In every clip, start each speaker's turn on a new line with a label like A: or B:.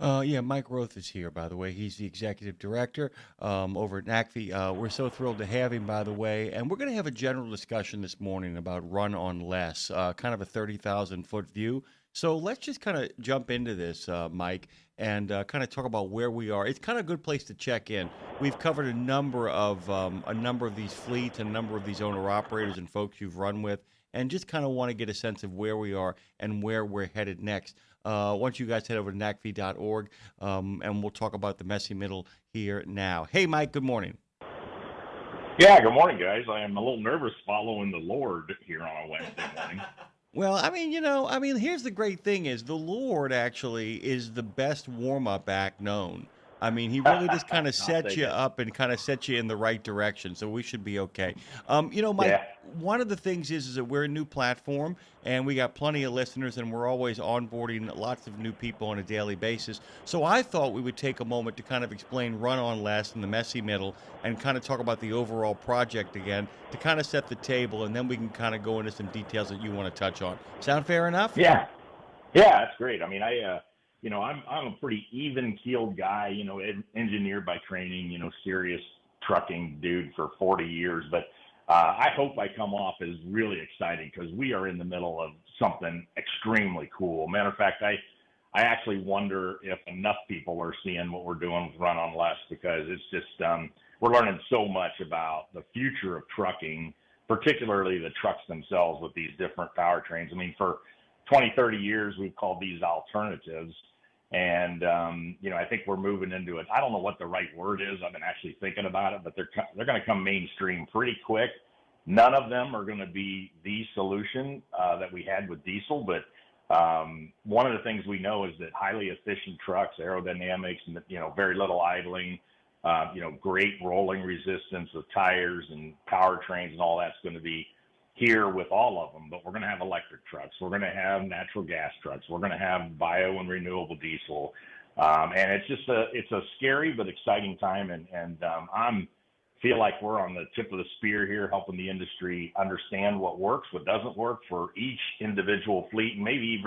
A: Yeah, Mike Roeth is here, by the way. He's the executive director over at NACFE. We're so thrilled to have him, by the way. And we're going to have a general discussion this morning about run on less, kind of a 30,000-foot view. So let's just kind of jump into this, Mike, and kind of talk about where we are. It's kind of a good place to check in. We've covered a number of these fleets and a number of these owner operators and folks you've run with, and just kind of want to get a sense of where we are and where we're headed next. Once you guys head over to nacfe.org, and we'll talk about the messy middle here now. Hey, Mike, good morning.
B: Yeah, good morning, guys. I am a little nervous following the Lord here on a Wednesday morning.
A: Well, here's the great thing is the Lord actually is the best warm-up act known. I mean, he really just kind of
B: I'll
A: sets
B: take
A: you
B: it.
A: up and kind of sets you in the right direction, so we should be okay. Mike,
B: Yeah.
A: one of the things is that we're a new platform, and we got plenty of listeners, and we're always onboarding lots of new people on a daily basis. So I thought we would take a moment to kind of explain Run On Less and the messy middle, and kind of talk about the overall project again to kind of set the table, and then we can kind of go into some details that you want to touch on. Sound fair enough?
B: Yeah. Yeah, that's great. I mean, I'm a pretty even-keeled guy, engineer by training, serious trucking dude for 40 years. But I hope I come off as really excited because we are in the middle of something extremely cool. Matter of fact, I actually wonder if enough people are seeing what we're doing with Run on Less because it's just we're learning so much about the future of trucking, particularly the trucks themselves with these different powertrains. I mean, for 20, 30 years, we've called these alternatives. And, I think we're moving into it. I don't know what the right word is. I've been actually thinking about it, but they're going to come mainstream pretty quick. None of them are going to be the solution that we had with diesel, but one of the things we know is that highly efficient trucks, aerodynamics, and very little idling, great rolling resistance with tires and powertrains and all that's going to be here with all of them. But we're going to have electric trucks. We're going to have natural gas trucks. We're going to have bio and renewable diesel. And it's a scary but exciting time. And I'm feel like we're on the tip of the spear here, helping the industry understand what works, what doesn't work for each individual fleet, and maybe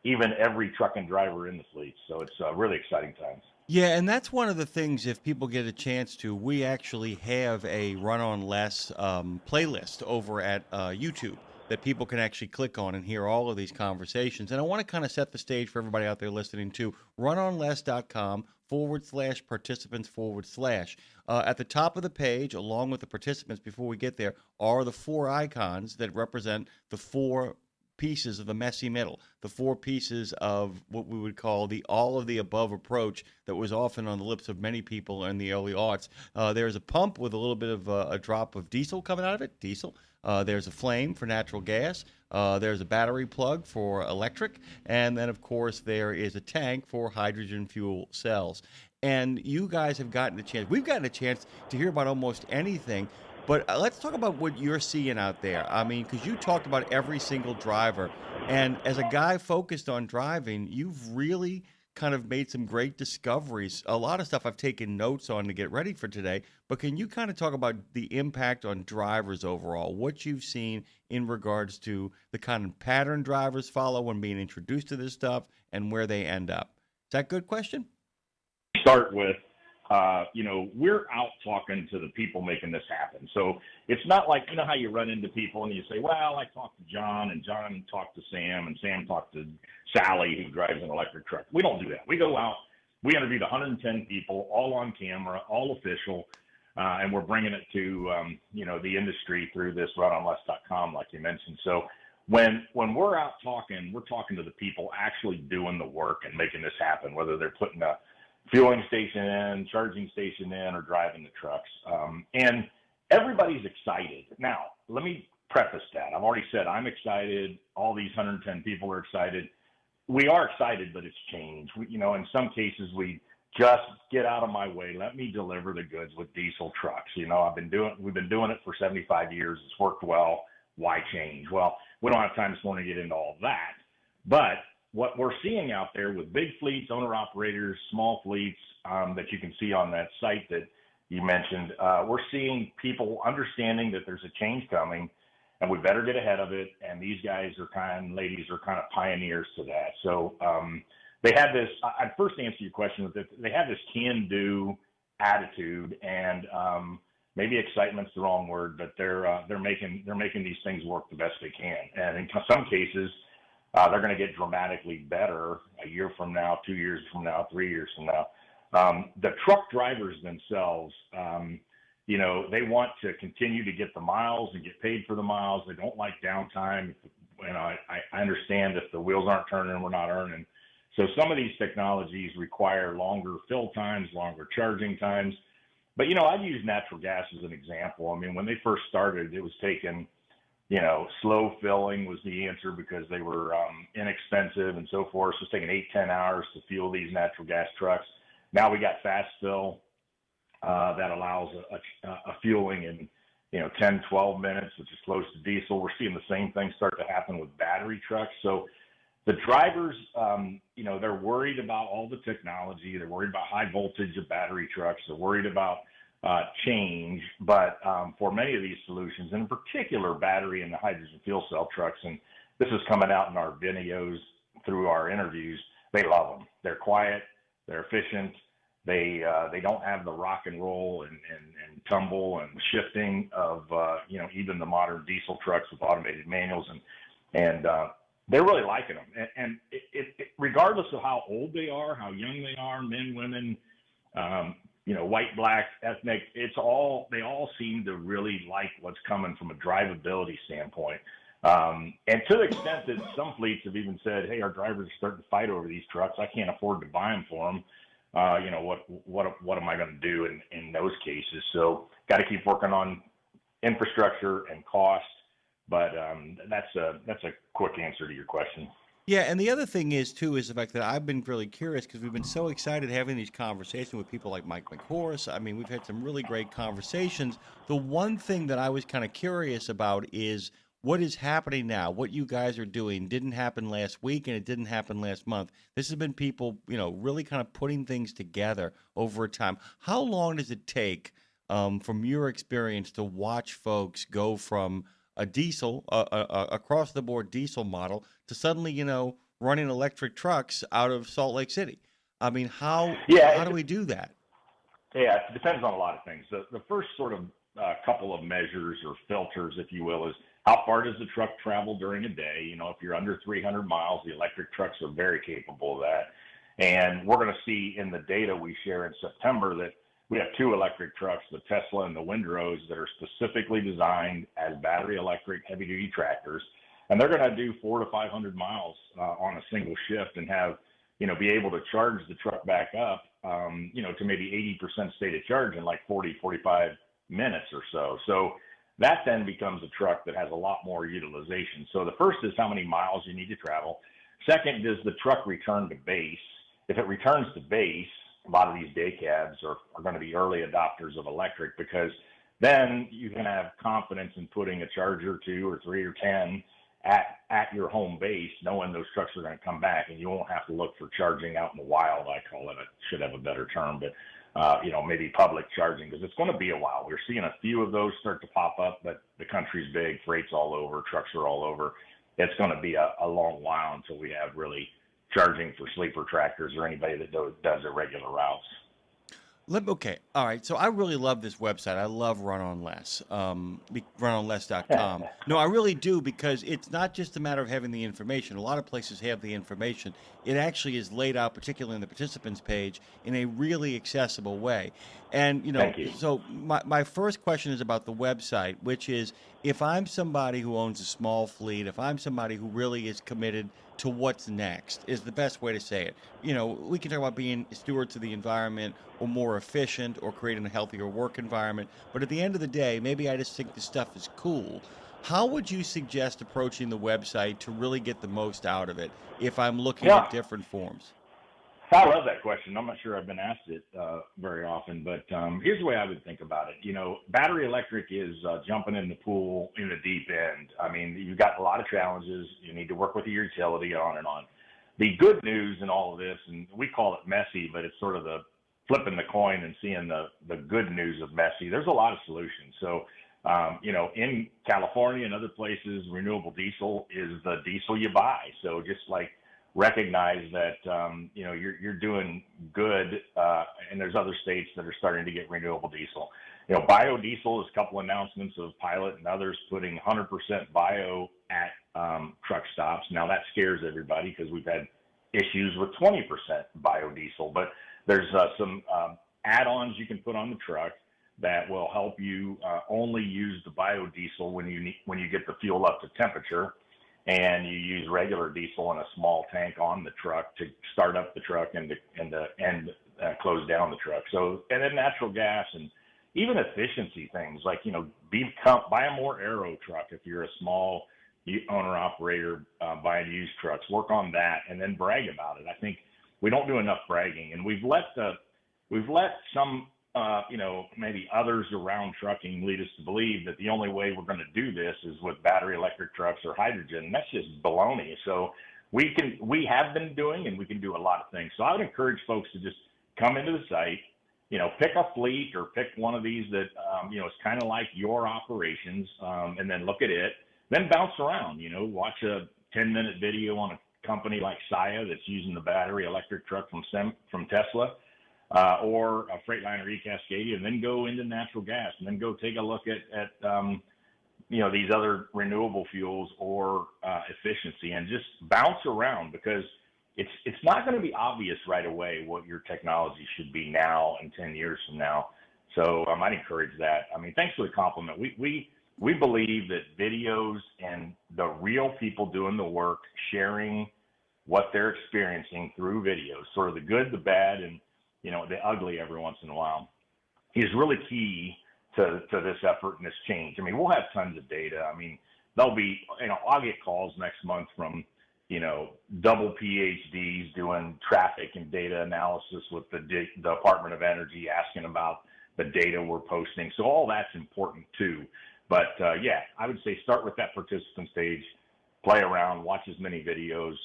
B: even every truck and driver in the fleet. So it's really exciting times.
A: Yeah, and that's one of the things, if people get a chance to, we actually have a Run On Less playlist over at YouTube that people can actually click on and hear all of these conversations. And I want to kind of set the stage for everybody out there listening to runonless.com/participants/. At the top of the page, along with the participants, before we get there, are the four icons that represent the four pieces of the messy middle, the four pieces of what we would call the all of the above approach that was often on the lips of many people in the early aughts. There's a pump with a little bit of a drop of diesel coming out of it, diesel. There's a flame for natural gas. There's a battery plug for electric. And then, of course, there is a tank for hydrogen fuel cells. And you guys have gotten a chance. We've gotten a chance to hear about almost anything. But let's talk about what you're seeing out there. I mean, because you talked about every single driver. And as a guy focused on driving, you've really kind of made some great discoveries. A lot of stuff I've taken notes on to get ready for today. But can you kind of talk about the impact on drivers overall, what you've seen in regards to the kind of pattern drivers follow when being introduced to this stuff and where they end up? Is that a good question?
B: Start with we're out talking to the people making this happen. So it's not like, how you run into people and you say, well, I talked to John and John talked to Sam and Sam talked to Sally who drives an electric truck. We don't do that. We go out, we interviewed 110 people, all on camera, all official, and we're bringing it to, the industry through this runonless.com, like you mentioned. So when we're out talking, we're talking to the people actually doing the work and making this happen, whether they're putting a fueling station in, charging station in, or driving the trucks. And everybody's excited. Now, let me preface that. I've already said I'm excited. All these 110 people are excited. We are excited, but it's changed. In some cases, we just get out of my way. Let me deliver the goods with diesel trucks. We've been doing it for 75 years. It's worked well. Why change? Well, we don't have time this morning to get into all of that. But what we're seeing out there with big fleets, owner-operators, small fleets that you can see on that site that you mentioned, we're seeing people understanding that there's a change coming and we better get ahead of it. And these guys ladies are kind of pioneers to that. So they had this. I'd first answer your question with that they had this can-do attitude, and maybe excitement's the wrong word, but they're making these things work the best they can, and in some cases, they're going to get dramatically better a year from now, 2 years from now, 3 years from now. The truck drivers themselves, they want to continue to get the miles and get paid for the miles. They don't like downtime. I understand if the wheels aren't turning, we're not earning. So some of these technologies require longer fill times, longer charging times. But, I'd use natural gas as an example. I mean, when they first started, it was taken, slow filling was the answer because they were inexpensive and so forth. So it's taking 8-10 hours to fuel these natural gas trucks. Now we got fast fill that allows a fueling in 10-12 minutes, which is close to diesel. We're seeing the same thing start to happen with battery trucks. So the drivers, they're worried about all the technology. They're worried about high voltage of battery trucks. They're worried about change. But for many of these solutions, and in particular battery and the hydrogen fuel cell trucks, and this is coming out in our videos through our interviews, they love them. They're quiet. They're efficient. They don't have the rock and roll and tumble and shifting of even the modern diesel trucks with automated manuals, and they're really liking them. And it regardless of how old they are, how young they are, men, women, white, black, ethnic, they all seem to really like what's coming from a drivability standpoint. And to the extent that some fleets have even said, hey, our drivers are starting to fight over these trucks. I can't afford to buy them for them. What am I going to do in those cases? So got to keep working on infrastructure and cost. But that's a quick answer to your question.
A: Yeah, and the other thing is the fact that I've been really curious because we've been so excited having these conversations with people like Mike Roeth. I mean, we've had some really great conversations. The one thing that I was kind of curious about is what is happening now. What you guys are doing didn't happen last week, and it didn't happen last month. This has been people, really kind of putting things together over time. How long does it take, from your experience, to watch folks go from a diesel, across the board diesel model to suddenly, running electric trucks out of Salt Lake City? I mean, how do we do that?
B: Yeah, it depends on a lot of things. The first sort of couple of measures or filters, if you will, is how far does the truck travel during a day? If you're under 300 miles, the electric trucks are very capable of that. And we're going to see in the data we share in September that we have 2 electric trucks, the Tesla and the Windrose, that are specifically designed as battery electric heavy-duty tractors. And they're going to do 400 to 500 miles on a single shift and have, be able to charge the truck back up, to maybe 80% state of charge in like 40, 45 minutes or so. So that then becomes a truck that has a lot more utilization. So the first is how many miles you need to travel. Second, does the truck return to base? If it returns to base, a lot of these day cabs are going to be early adopters of electric because then you can have confidence in putting a charger or 2 or 3 or 10 at your home base, knowing those trucks are going to come back, and you won't have to look for charging out in the wild. I call it. I should have a better term, but maybe public charging, because it's going to be a while. We're seeing a few of those start to pop up, but the country's big, freight's all over, trucks are all over. It's going to be a long while until we have really charging for sleeper tractors or anybody that does irregular routes.
A: Okay. All right. So I really love this website. I love Run on Less, runonless.com. No, I really do, because it's not just a matter of having the information. A lot of places have the information. It actually is laid out, particularly in the participants page, in a really accessible way. And,
B: Thank you.
A: So my first question is about the website, which is, if I'm somebody who owns a small fleet, if I'm somebody who really is committed to what's next, is the best way to say it. We can talk about being stewards of the environment or more efficient or creating a healthier work environment. But at the end of the day, maybe I just think this stuff is cool. How would you suggest approaching the website to really get the most out of it if I'm looking at different forms?
B: I love that question. I'm not sure I've been asked it very often, but here's the way I would think about it. Battery electric is jumping in the pool in the deep end. I mean, you've got a lot of challenges. You need to work with your utility, on and on. The good news in all of this, and we call it messy, but it's sort of the flipping the coin and seeing the good news of messy. There's a lot of solutions. So, in California and other places, renewable diesel is the diesel you buy. So just like recognize that you're doing good, and there's other states that are starting to get renewable diesel. Biodiesel is a couple announcements of Pilot and others putting 100% bio at truck stops. Now that scares everybody because we've had issues with 20% biodiesel, but there's some add-ons you can put on the truck that will help you only use the biodiesel when you get the fuel up to temperature, and you use regular diesel in a small tank on the truck to start up the truck and close down the truck. So, and then natural gas and even efficiency things like, buy a more aero truck if you're a small owner operator buying used trucks. Work on that and then brag about it. I think we don't do enough bragging, and we've let some maybe others around trucking lead us to believe that the only way we're going to do this is with battery electric trucks or hydrogen. And that's just baloney. So we have been doing, and we can do a lot of things. So I would encourage folks to just come into the site, pick a fleet or pick one of these that, is kind of like your operations, and then look at it, then bounce around, watch a 10-minute video on a company like Saia that's using the battery electric truck from Tesla, or a Freightliner eCascadia, and then go into natural gas, and then go take a look at these other renewable fuels or efficiency, and just bounce around, because it's not going to be obvious right away what your technology should be now and 10 years from now. So I'd encourage that. I mean, thanks for the compliment. We believe that videos and the real people doing the work, sharing what they're experiencing through videos, sort of the good, the bad, and the ugly every once in a while, is really key to this effort and this change. I mean, we'll have tons of data. I mean, there'll be, I'll get calls next month from, double PhDs doing traffic and data analysis with the Department of Energy, asking about the data we're posting. So all that's important too. But I would say start with that participant stage, play around, watch as many videos,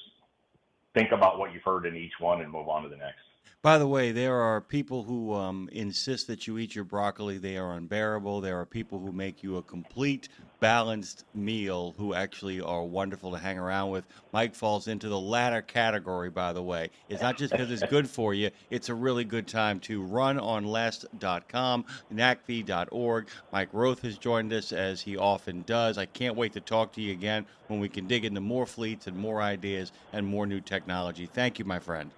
B: think about what you've heard in each one, and move on to the next.
A: By the way, there are people who insist that you eat your broccoli. They are unbearable. There are people who make you a complete, balanced meal who actually are wonderful to hang around with. Mike falls into the latter category, by the way. It's not just because it's good for you. It's a really good time to run on less.com, NACFE.org. Mike Roeth has joined us, as he often does. I can't wait to talk to you again when we can dig into more fleets and more ideas and more new technology. Thank you, my friend.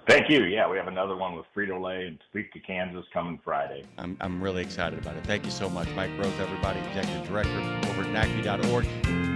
B: Thank you. Yeah, we have another one with Frito-Lay in Topeka, Kansas coming Friday.
A: I'm really excited about it. Thank you so much. Mike Roeth, everybody, Executive Director over at NACFE.org.